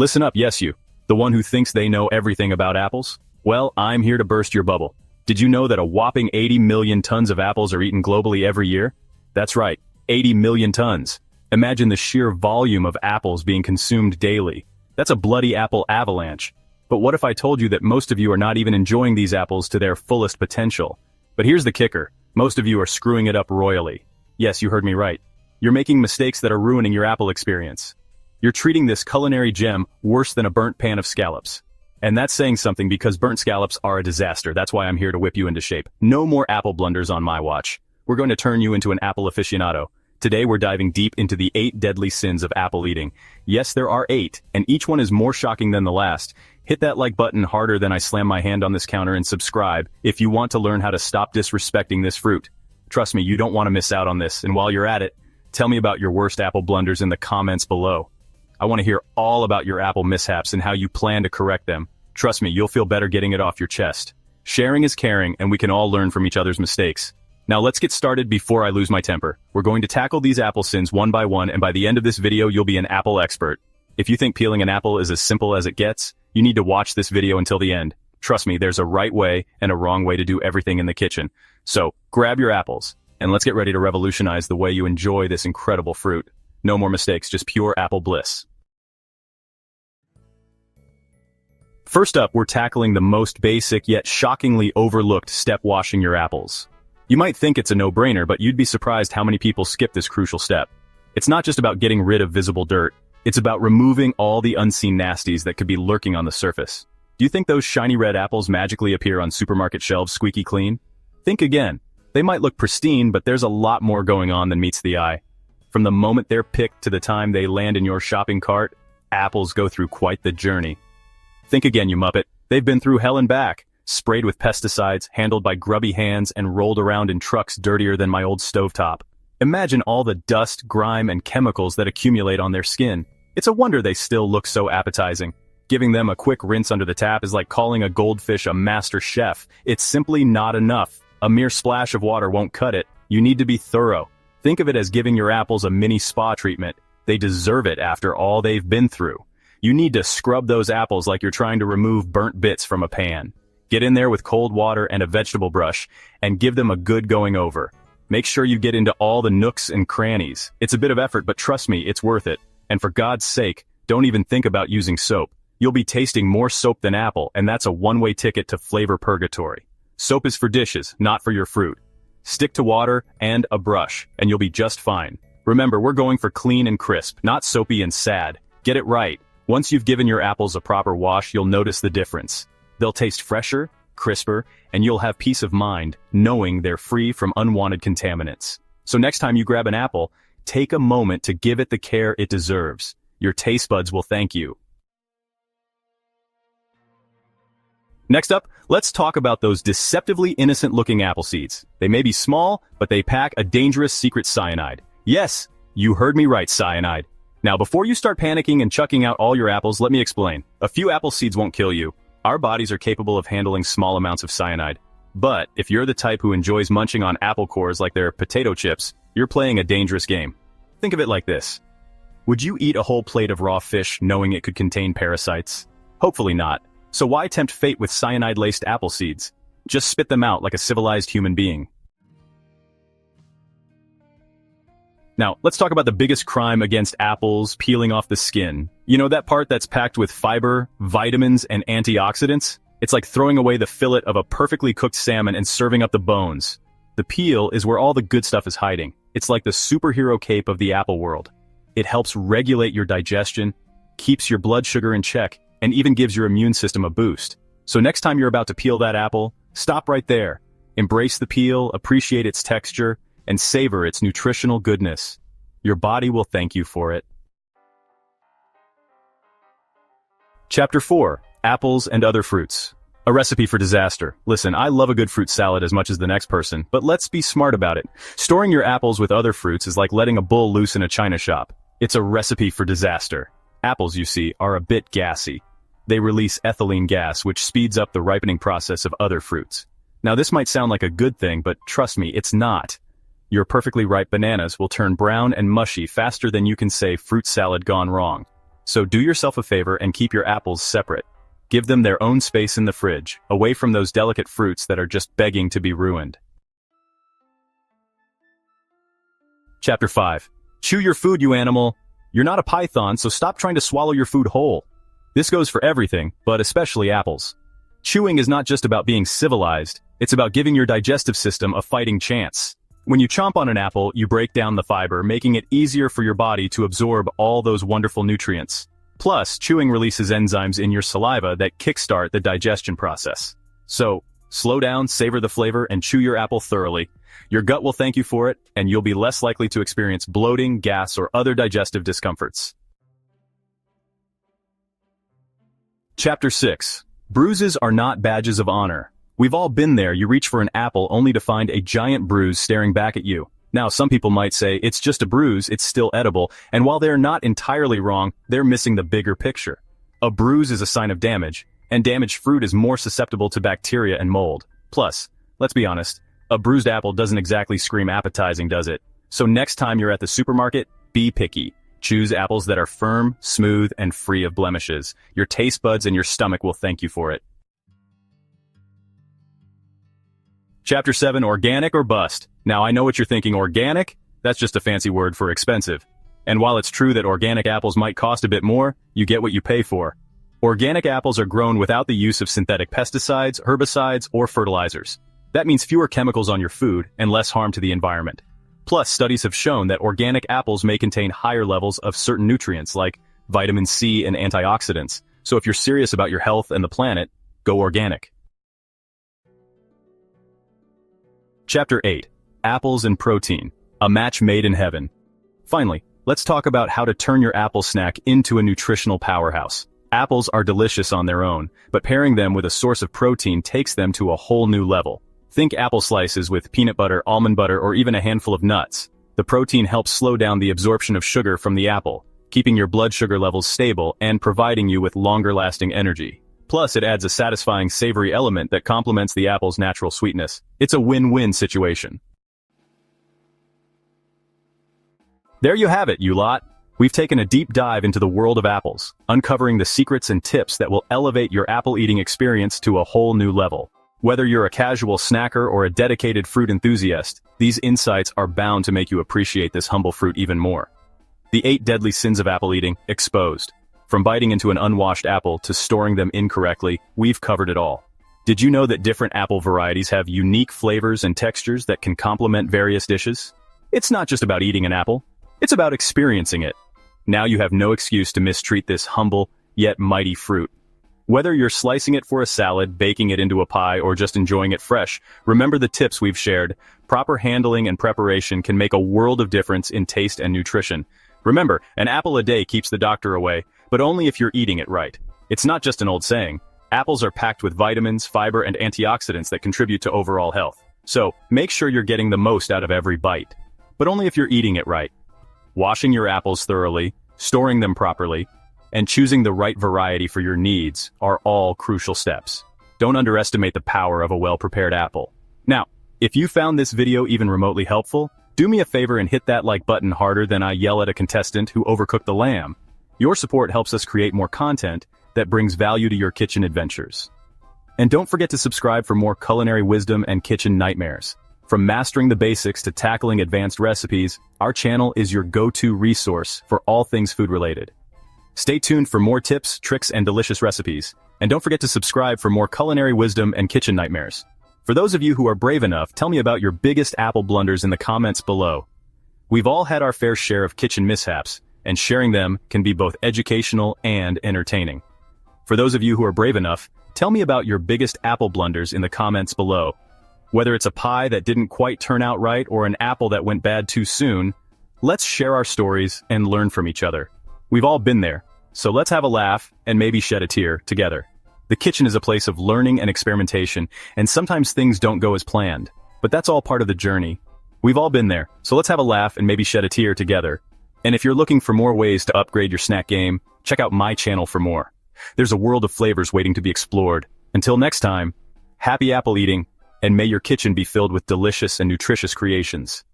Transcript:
Listen up, yes you. The one who thinks they know everything about apples? Well, I'm here to burst your bubble. Did you know that a whopping 80 million tons of apples are eaten globally every year? That's right, 80 million tons. Imagine the sheer volume of apples being consumed daily. That's a bloody apple avalanche. But what if I told you that most of you are not even enjoying these apples to their fullest potential? But here's the kicker. Most of you are screwing it up royally. Yes, you heard me right. You're making mistakes that are ruining your apple experience. You're treating this culinary gem worse than a burnt pan of scallops. And that's saying something because burnt scallops are a disaster. That's why I'm here to whip you into shape. No more apple blunders on my watch. We're going to turn you into an apple aficionado. Today we're diving deep into the 8 deadly sins of apple eating. Yes, there are 8, and each one is more shocking than the last. Hit that like button harder than I slam my hand on this counter and subscribe if you want to learn how to stop disrespecting this fruit. Trust me, you don't want to miss out on this, and while you're at it, tell me about your worst apple blunders in the comments below. I want to hear all about your apple mishaps and how you plan to correct them. Trust me, you'll feel better getting it off your chest. Sharing is caring, and we can all learn from each other's mistakes. Now let's get started before I lose my temper. We're going to tackle these apple sins one by one, and by the end of this video you'll be an apple expert. If you think peeling an apple is as simple as it gets, you need to watch this video until the end. Trust me, there's a right way and a wrong way to do everything in the kitchen. So, grab your apples, and let's get ready to revolutionize the way you enjoy this incredible fruit. No more mistakes, just pure apple bliss. First up, we're tackling the most basic yet shockingly overlooked step: washing your apples. You might think it's a no-brainer, but you'd be surprised how many people skip this crucial step. It's not just about getting rid of visible dirt, it's about removing all the unseen nasties that could be lurking on the surface. Do you think those shiny red apples magically appear on supermarket shelves squeaky clean? Think again. They might look pristine, but there's a lot more going on than meets the eye. From the moment they're picked to the time they land in your shopping cart, apples go through quite the journey. Think again, you muppet. They've been through hell and back. Sprayed with pesticides, handled by grubby hands, and rolled around in trucks dirtier than my old stovetop. Imagine all the dust, grime, and chemicals that accumulate on their skin. It's a wonder they still look so appetizing. Giving them a quick rinse under the tap is like calling a goldfish a master chef. It's simply not enough. A mere splash of water won't cut it. You need to be thorough. Think of it as giving your apples a mini spa treatment. They deserve it after all they've been through. You need to scrub those apples like you're trying to remove burnt bits from a pan. Get in there with cold water and a vegetable brush, and give them a good going over. Make sure you get into all the nooks and crannies. It's a bit of effort, but trust me, it's worth it. And for God's sake, don't even think about using soap. You'll be tasting more soap than apple, and that's a one-way ticket to flavor purgatory. Soap is for dishes, not for your fruit. Stick to water and a brush, and you'll be just fine. Remember, we're going for clean and crisp, not soapy and sad. Get it right. Once you've given your apples a proper wash, you'll notice the difference. They'll taste fresher, crisper, and you'll have peace of mind knowing they're free from unwanted contaminants. So next time you grab an apple, take a moment to give it the care it deserves. Your taste buds will thank you. Next up, let's talk about those deceptively innocent-looking apple seeds. They may be small, but they pack a dangerous secret cyanide. Yes, you heard me right, cyanide. Now, before you start panicking and chucking out all your apples, let me explain. A few apple seeds won't kill you. Our bodies are capable of handling small amounts of cyanide. But if you're the type who enjoys munching on apple cores like they're potato chips, you're playing a dangerous game. Think of it like this. Would you eat a whole plate of raw fish knowing it could contain parasites? Hopefully not. So why tempt fate with cyanide-laced apple seeds? Just spit them out like a civilized human being. Now, let's talk about the biggest crime against apples: peeling off the skin. You know that part that's packed with fiber, vitamins, and antioxidants? It's like throwing away the fillet of a perfectly cooked salmon and serving up the bones. The peel is where all the good stuff is hiding. It's like the superhero cape of the apple world. It helps regulate your digestion, keeps your blood sugar in check, and even gives your immune system a boost. So next time you're about to peel that apple, stop right there. Embrace the peel, appreciate its texture, and savor its nutritional goodness. Your body will thank you for it. Chapter 4. Apples and Other Fruits. A recipe for disaster. Listen, I love a good fruit salad as much as the next person, but let's be smart about it. Storing your apples with other fruits is like letting a bull loose in a china shop. It's a recipe for disaster. Apples, you see, are a bit gassy. They release ethylene gas, which speeds up the ripening process of other fruits. Now, this might sound like a good thing, but trust me, it's not. Your perfectly ripe bananas will turn brown and mushy faster than you can say fruit salad gone wrong. So do yourself a favor and keep your apples separate. Give them their own space in the fridge, away from those delicate fruits that are just begging to be ruined. Chapter 5. Chew your food, you animal. You're not a python, so stop trying to swallow your food whole. This goes for everything, but especially apples. Chewing is not just about being civilized, it's about giving your digestive system a fighting chance. When you chomp on an apple, you break down the fiber, making it easier for your body to absorb all those wonderful nutrients. Plus, chewing releases enzymes in your saliva that kickstart the digestion process. So, slow down, savor the flavor, and chew your apple thoroughly. Your gut will thank you for it, and you'll be less likely to experience bloating, gas, or other digestive discomforts. Chapter 6. Bruises are not badges of honor. We've all been there. You reach for an apple only to find a giant bruise staring back at you. Now, some people might say, it's just a bruise, it's still edible, and while they're not entirely wrong, they're missing the bigger picture. A bruise is a sign of damage, and damaged fruit is more susceptible to bacteria and mold. Plus, let's be honest, a bruised apple doesn't exactly scream appetizing, does it? So next time you're at the supermarket, be picky. Choose apples that are firm, smooth, and free of blemishes. Your taste buds and your stomach will thank you for it. Chapter 7. Organic or bust. Now I know what you're thinking, organic? That's just a fancy word for expensive. And while it's true that organic apples might cost a bit more, you get what you pay for. Organic apples are grown without the use of synthetic pesticides, herbicides, or fertilizers. That means fewer chemicals on your food and less harm to the environment. Plus, studies have shown that organic apples may contain higher levels of certain nutrients like vitamin C and antioxidants. So if you're serious about your health and the planet, go organic. Chapter 8. Apples and protein. A match made in heaven. Finally, let's talk about how to turn your apple snack into a nutritional powerhouse. Apples are delicious on their own, but pairing them with a source of protein takes them to a whole new level. Think apple slices with peanut butter, almond butter, or even a handful of nuts. The protein helps slow down the absorption of sugar from the apple, keeping your blood sugar levels stable and providing you with longer-lasting energy. Plus, it adds a satisfying savory element that complements the apple's natural sweetness. It's a win-win situation. There you have it, you lot. We've taken a deep dive into the world of apples, uncovering the secrets and tips that will elevate your apple-eating experience to a whole new level. Whether you're a casual snacker or a dedicated fruit enthusiast, these insights are bound to make you appreciate this humble fruit even more. The 8 deadly sins of apple eating, exposed. From biting into an unwashed apple to storing them incorrectly, we've covered it all. Did you know that different apple varieties have unique flavors and textures that can complement various dishes? It's not just about eating an apple, it's about experiencing it. Now you have no excuse to mistreat this humble, yet mighty fruit. Whether you're slicing it for a salad, baking it into a pie, or just enjoying it fresh, remember the tips we've shared. Proper handling and preparation can make a world of difference in taste and nutrition. Remember, an apple a day keeps the doctor away, but only if you're eating it right. It's not just an old saying. Apples are packed with vitamins, fiber, and antioxidants that contribute to overall health. So, make sure you're getting the most out of every bite. But only if you're eating it right. Washing your apples thoroughly, storing them properly, and choosing the right variety for your needs are all crucial steps. Don't underestimate the power of a well-prepared apple. Now, if you found this video even remotely helpful, do me a favor and hit that like button harder than I yell at a contestant who overcooked the lamb. Your support helps us create more content that brings value to your kitchen adventures. And don't forget to subscribe for more culinary wisdom and kitchen nightmares. From mastering the basics to tackling advanced recipes, our channel is your go-to resource for all things food-related. Stay tuned for more tips, tricks, and delicious recipes. And don't forget to subscribe for more culinary wisdom and kitchen nightmares. For those of you who are brave enough, tell me about your biggest apple blunders in the comments below. We've all had our fair share of kitchen mishaps, and sharing them can be both educational and entertaining. For those of you who are brave enough, tell me about your biggest apple blunders in the comments below. Whether it's a pie that didn't quite turn out right or an apple that went bad too soon, let's share our stories and learn from each other. We've all been there, so let's have a laugh and maybe shed a tear together. The kitchen is a place of learning and experimentation, and sometimes things don't go as planned, but that's all part of the journey. We've all been there, so let's have a laugh and maybe shed a tear together. And if you're looking for more ways to upgrade your snack game, check out my channel for more. There's a world of flavors waiting to be explored. Until next time, happy apple eating, and may your kitchen be filled with delicious and nutritious creations.